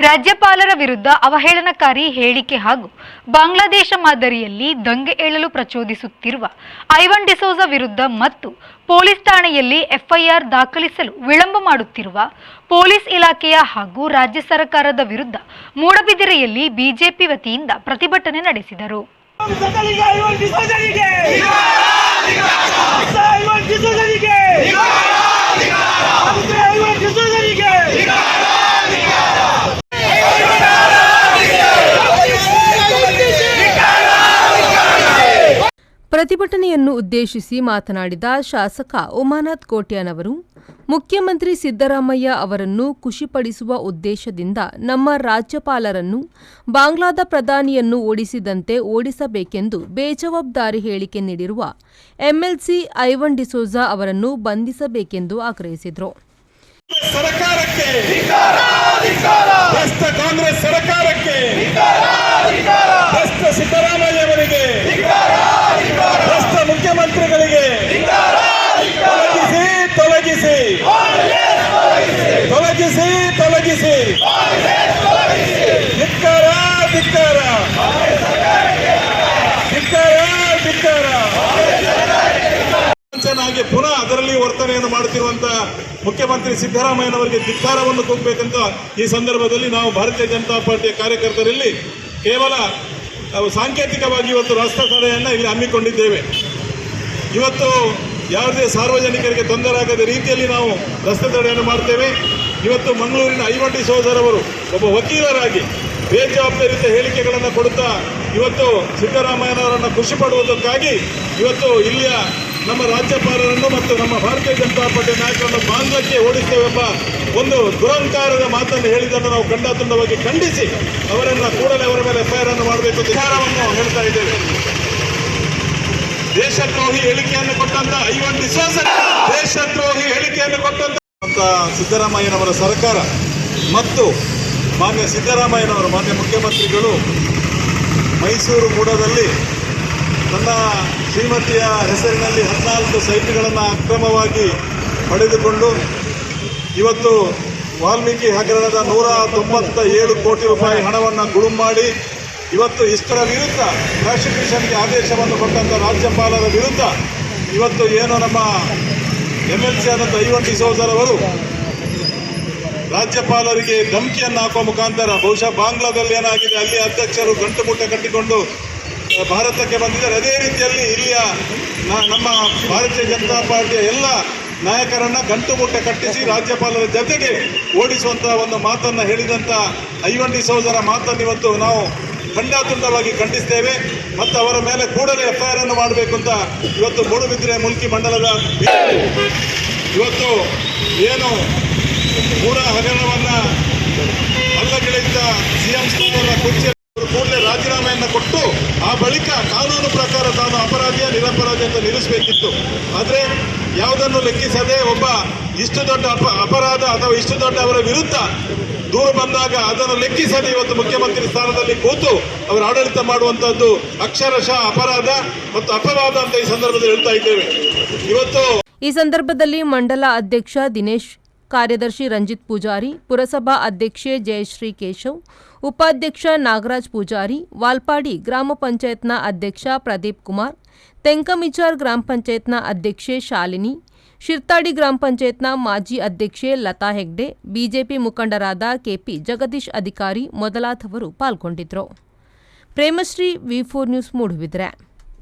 ರಾಜ್ಯಪಾಲರ ವಿರುದ್ಧ ಅವಹೇಳನಕಾರಿ ಹೇಳಿಕೆ ಹಾಗೂ ಬಾಂಗ್ಲಾದೇಶ ಮಾದರಿಯಲ್ಲಿ ದಂಗೆ ಏಳಲು ಪ್ರಚೋದಿಸುತ್ತಿರುವ ಐವನ್ ಡಿಸೋಜಾ ವಿರುದ್ಧ ಮತ್ತು ಪೊಲೀಸ್ ಠಾಣೆಯಲ್ಲಿ ಎಫ್ಐಆರ್ ದಾಖಲಿಸಲು ವಿಳಂಬ ಮಾಡುತ್ತಿರುವ ಪೊಲೀಸ್ ಇಲಾಖೆಯ ಹಾಗೂ ರಾಜ್ಯ ಸರ್ಕಾರದ ವಿರುದ್ಧ ಮೂಡಬಿದಿರೆಯಲ್ಲಿ ಬಿಜೆಪಿ ವತಿಯಿಂದ ಪ್ರತಿಭಟನೆ ನಡೆಸಿದರು. ಪ್ರತಿಭಟನೆಯನ್ನು ಉದ್ದೇಶಿಸಿ ಮಾತನಾಡಿದ ಶಾಸಕ ಉಮಾನಾಥ್ ಕೋಟ್ಯಾನವರು, ಮುಖ್ಯಮಂತ್ರಿ ಸಿದ್ದರಾಮಯ್ಯ ಅವರನ್ನು ಖುಷಿಪಡಿಸುವ ಉದ್ದೇಶದಿಂದ ನಮ್ಮ ರಾಜ್ಯಪಾಲರನ್ನು ಬಾಂಗ್ಲಾದ ಪ್ರಧಾನಿಯನ್ನು ಓಡಿಸಿದಂತೆ ಓಡಿಸಬೇಕೆಂದು ಬೇಜವಾಬ್ದಾರಿ ಹೇಳಿಕೆ ನೀಡಿರುವ ಎಂಎಲ್ಸಿ ಐವನ್ ಡಿಸೋಜಾ ಅವರನ್ನು ಬಂಧಿಸಬೇಕೆಂದು ಆಗ್ರಹಿಸಿದರು. ಮುಖ್ಯಮಂತ್ರಿಗಳಿಗೆ ತೊಲಗಿಸಿ ಧಿಕ್ಕಾರ ಧಿಕ್ಕಾರ ಧಿಕ್ಕಾರ. ಚೆನ್ನಾಗಿ ಪುನಃ ಅದರಲ್ಲಿ ವರ್ತನೆಯನ್ನು ಮಾಡುತ್ತಿರುವಂತಹ ಮುಖ್ಯಮಂತ್ರಿ ಸಿದ್ದರಾಮಯ್ಯನವರಿಗೆ ಧಿಕ್ಕಾರವನ್ನು ತುಂಬಬೇಕಂತ ಈ ಸಂದರ್ಭದಲ್ಲಿ ನಾವು ಭಾರತೀಯ ಜನತಾ ಪಾರ್ಟಿಯ ಕಾರ್ಯಕರ್ತರಲ್ಲಿ ಕೇವಲ ಸಾಂಕೇತಿಕವಾಗಿ ಇವತ್ತು ರಸ್ತೆ ತಡೆಯನ್ನು ಇಲ್ಲಿ ಹಮ್ಮಿಕೊಂಡಿದ್ದೇವೆ. ಇವತ್ತು ಯಾವುದೇ ಸಾರ್ವಜನಿಕರಿಗೆ ತೊಂದರೆ ಆಗದ ರೀತಿಯಲ್ಲಿ ನಾವು ರಸ್ತೆ ತಡೆಯನ್ನು ಮಾಡ್ತೇವೆ. ಇವತ್ತು ಮಂಗಳೂರಿನ ಐವನ್ ಡಿಸೋಜಾ ಅವರು ಒಬ್ಬ ವಕೀಲರಾಗಿ ಬೇಜವಾಬ್ದಾರಿತ ಹೇಳಿಕೆಗಳನ್ನು ಕೊಡುತ್ತಾ ಇವತ್ತು ಸಿದ್ದರಾಮಯ್ಯನವರನ್ನು ಖುಷಿ ಪಡುವುದಕ್ಕಾಗಿ ಇವತ್ತು ಇಲ್ಲಿಯ ನಮ್ಮ ರಾಜ್ಯಪಾಲರನ್ನು ಮತ್ತು ನಮ್ಮ ಭಾರತೀಯ ಜನತಾ ಪಾರ್ಟಿ ನಾಯಕರನ್ನು ಬಾಂಗ್ಲಾಕ್ಕೆ ಓಡಿಸ್ತೇವೆಂಬ ಒಂದು ದುರಂಕಾರದ ಮಾತನ್ನು ಹೇಳಿದ್ದನ್ನು ನಾವು ಖಂಡಾತುಂಡವಾಗಿ ಖಂಡಿಸಿ ಅವರನ್ನು ಕೂಡಲೇ ಅವರ ಮೇಲೆ ಎಫ್ಐಆರ್ ಅನ್ನು ಮಾಡಬೇಕು ವಿಚಾರವನ್ನು ಹೇಳ್ತಾ ಇದ್ದೇವೆ. ದೇಶದ್ರೋಹಿ ಹೇಳಿಕೆಯನ್ನು ಕೊಟ್ಟಂತ ಐವನ್ ಡಿಸೋಜಾ ದೇಶದ್ರೋಹಿ ಹೇಳಿಕೆಯನ್ನು ಕೊಟ್ಟಂತ ಸಿದ್ದರಾಮಯ್ಯನವರ ಸರ್ಕಾರ ಮತ್ತು ಮಾನ್ಯ ಸಿದ್ದರಾಮಯ್ಯನವರ ಮಾನ್ಯ ಮುಖ್ಯಮಂತ್ರಿಗಳು ಮೈಸೂರು ಮೂಡದಲ್ಲಿ ತನ್ನ ಶ್ರೀಮತಿಯ ಹೆಸರಿನಲ್ಲಿ 14 ಸೈಟ್ಗಳನ್ನು ಅಕ್ರಮವಾಗಿ ಪಡೆದುಕೊಂಡು ಇವತ್ತು ವಾಲ್ಮೀಕಿ ಹಗರಣದ 197 ಕೋಟಿ ರೂಪಾಯಿ ಹಣವನ್ನು ಗುಳುಂ ಮಾಡಿ ಇವತ್ತು ಇಷ್ಟರ ವಿರುದ್ಧ ಪ್ರಾಸಿಕ್ಯೂಷನ್ಗೆ ಆದೇಶವನ್ನು ಕೊಟ್ಟಂಥ ರಾಜ್ಯಪಾಲರ ವಿರುದ್ಧ ಇವತ್ತು ಏನು ನಮ್ಮ ಎಂಎಲ್ಸಿ ಆದಂಥ ಐವನ್ ಡಿಸೋಜಾ ಅವರು ರಾಜ್ಯಪಾಲರಿಗೆ ಧಮಕಿಯನ್ನು ಹಾಕುವ ಮುಖಾಂತರ ಬಹುಶಃ ಬಾಂಗ್ಲಾದಲ್ಲಿ ಏನಾಗಿದೆ ಅಲ್ಲಿ ಅಧ್ಯಕ್ಷರು ಗಂಟು ಮೂಟೆ ಕಟ್ಟಿಕೊಂಡು ಭಾರತಕ್ಕೆ ಬಂದಿದ್ದಾರೆ. ಅದೇ ರೀತಿಯಲ್ಲಿ ಇಲ್ಲಿಯ ನಮ್ಮ ಭಾರತೀಯ ಜನತಾ ಪಾರ್ಟಿಯ ಎಲ್ಲ ನಾಯಕರನ್ನ ಗಂಟು ಮೂಟೆ ಕಟ್ಟಿಸಿ ರಾಜ್ಯಪಾಲರ ಜೊತೆಗೆ ಓಡಿಸುವಂತಹ ಒಂದು ಮಾತನ್ನು ಹೇಳಿದಂಥ ಐವನ್ ಡಿಸೋಜಾರ ಮಾತನ್ನು ಇವತ್ತು ನಾವು ಖಂಡಾತುಂಡವಾಗಿ ಖಂಡಿಸ್ತೇವೆ ಮತ್ತು ಅವರ ಮೇಲೆ ಕೂಡಲೇ ಎಫ್ಐಆರ್ ಅನ್ನು ಮಾಡಬೇಕು ಅಂತ ಇವತ್ತು ಮೂಡುಬಿದಿರೆ ಮುಲ್ಕಿ ಮಂಡಲದ ಇವತ್ತು ಏನು ಮೂಡ ಹಗರಣವನ್ನು ಅಲ್ಲಗೆಳೆದ ಸಿಎಂ ಸ್ಥಾನದ ಕುರ್ಚಿ ಕೂಡಲೇ ರಾಜೀನಾಮೆಯನ್ನು ಕೊಟ್ಟು ಆ ಬಳಿಕ ಕಾನೂನು ಪ್ರಕಾರ ತಾನು ಅಪರಾಧಿಯ ನಿರಪರಾಧಿ ಅಂತ ನಿಲ್ಲಿಸಬೇಕಿತ್ತು. ಆದರೆ ಯಾವುದನ್ನು ಲೆಕ್ಕಿಸದೆ ಒಬ್ಬ ಇಷ್ಟು ದೊಡ್ಡ ಅಪರಾಧ ಅಥವಾ ಇಷ್ಟು ದೊಡ್ಡ ಅವರ ವಿರುದ್ಧ ದೂರು ಬಂದಾಗ ಅದನ್ನು ಲೆಕ್ಕಿಸದೆ ಇವತ್ತು ಮುಖ್ಯಮಂತ್ರಿ ಸ್ಥಾನದಲ್ಲಿ ಕೂತು ಅವರು ಆಡಳಿತ ಮಾಡುವಂತಹದ್ದು ಅಕ್ಷರಶಃ ಅಪರಾಧ ಮತ್ತು ಅಪವಾದ ಅಂತ ಈ ಸಂದರ್ಭದಲ್ಲಿ ಹೇಳ್ತಾ ಇದ್ದೇವೆ. ಇವತ್ತು ಈ ಸಂದರ್ಭದಲ್ಲಿ ಮಂಡಲ ಅಧ್ಯಕ್ಷ ದಿನೇಶ್, ಕಾರ್ಯದರ್ಶಿ ರಂಜಿತ್ ಪೂಜಾರಿ, ಪುರಸಭಾ ಅಧ್ಯಕ್ಷೆ ಜಯಶ್ರೀ ಕೇಶವ್, ಉಪಾಧ್ಯಕ್ಷ ನಾಗರಾಜ್ ಪೂಜಾರಿ, ವಾಲ್ಪಾಡಿ ಗ್ರಾಮ ಪಂಚಾಯತ್ನ ಅಧ್ಯಕ್ಷ ಪ್ರದೀಪ್ ಕುಮಾರ್, ತೆಂಕಮಿಚಾರ್ ಗ್ರಾಮ ಪಂಚಾಯತ್ನ ಅಧ್ಯಕ್ಷೆ ಶಾಲಿನಿ, ಶಿರ್ತಾಡಿ ಗ್ರಾಮ ಪಂಚಾಯತ್ನ ಮಾಜಿ ಅಧ್ಯಕ್ಷೆ ಲತಾ ಹೆಗ್ಡೆ, ಬಿಜೆಪಿ ಮುಖಂಡರಾದ ಕೆಪಿ ಜಗದೀಶ್ ಅಧಿಕಾರಿ ಮೊದಲಾದವರು ಪಾಲ್ಗೊಂಡಿದ್ದರು. ಪ್ರೇಮಶ್ರೀ, ವಿ4 ನ್ಯೂಸ್, ಮೂಡುಬಿದಿರೆ.